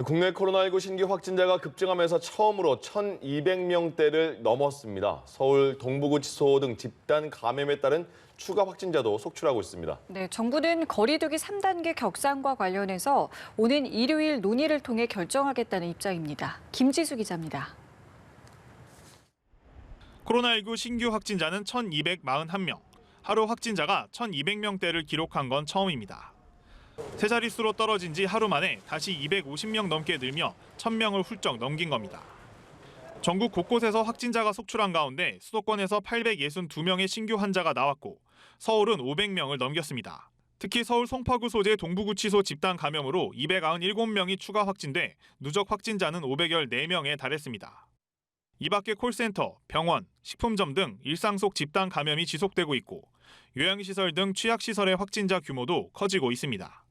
국내 코로나19 신규 확진자가 급증하면서 처음으로 1,200명대를 넘었습니다. 서울 동부구치소 등 집단 감염에 따른 추가 확진자도 속출하고 있습니다. 네, 정부는 거리두기 3단계 격상과 관련해서 오는 일요일 논의를 통해 결정하겠다는 입장입니다. 김지수 기자입니다. 코로나19 신규 확진자는 1,241명. 하루 확진자가 1,200명대를 기록한 건 처음입니다. 세 자릿수로 떨어진 지 하루 만에 다시 250명 넘게 늘며 1,000명을 훌쩍 넘긴 겁니다. 전국 곳곳에서 확진자가 속출한 가운데 수도권에서 862명의 신규 환자가 나왔고 서울은 500명을 넘겼습니다. 특히 서울 송파구 소재 동부구치소 집단 감염으로 297명이 추가 확진돼 누적 확진자는 514명에 달했습니다. 이 밖에 콜센터, 병원, 식품점 등 일상 속 집단 감염이 지속되고 있고 요양시설 등 취약시설의 확진자 규모도 커지고 있습니다.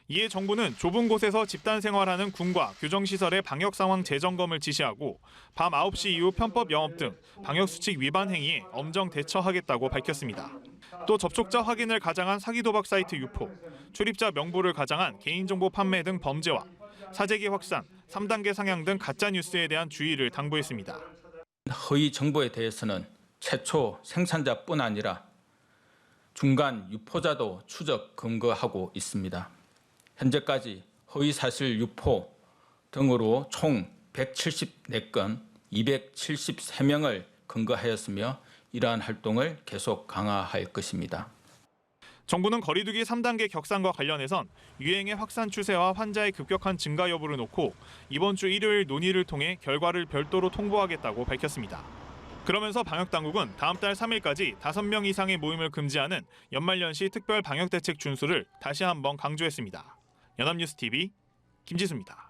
이에 정부는 좁은 곳에서 집단 생활하는 군과 교정시설의 방역 상황 재점검을 지시하고 밤 9시 이후 편법 영업 등 방역수칙 위반 행위에 엄정 대처하겠다고 밝혔습니다. 또 접촉자 확인을 가장한 사기 도박 사이트 유포, 출입자 명부를 가장한 개인정보 판매 등 범죄와 사재기 확산, 3단계 상향 등 가짜뉴스에 대한 주의를 당부했습니다. 허위 정보에 대해서는 최초 생산자뿐 아니라 중간 유포자도 추적 검거하고 있습니다. 현재까지 허위사실 유포 등으로 총 174건 273명을 검거하였으며 이러한 활동을 계속 강화할 것입니다. 정부는 거리두기 3단계 격상과 관련해선 유행의 확산 추세와 환자의 급격한 증가 여부를 놓고 이번 주 일요일 논의를 통해 결과를 별도로 통보하겠다고 밝혔습니다. 그러면서 방역당국은 다음 달 3일까지 5명 이상의 모임을 금지하는 연말연시 특별 방역대책 준수를 다시 한번 강조했습니다. 연합뉴스TV 김지수입니다.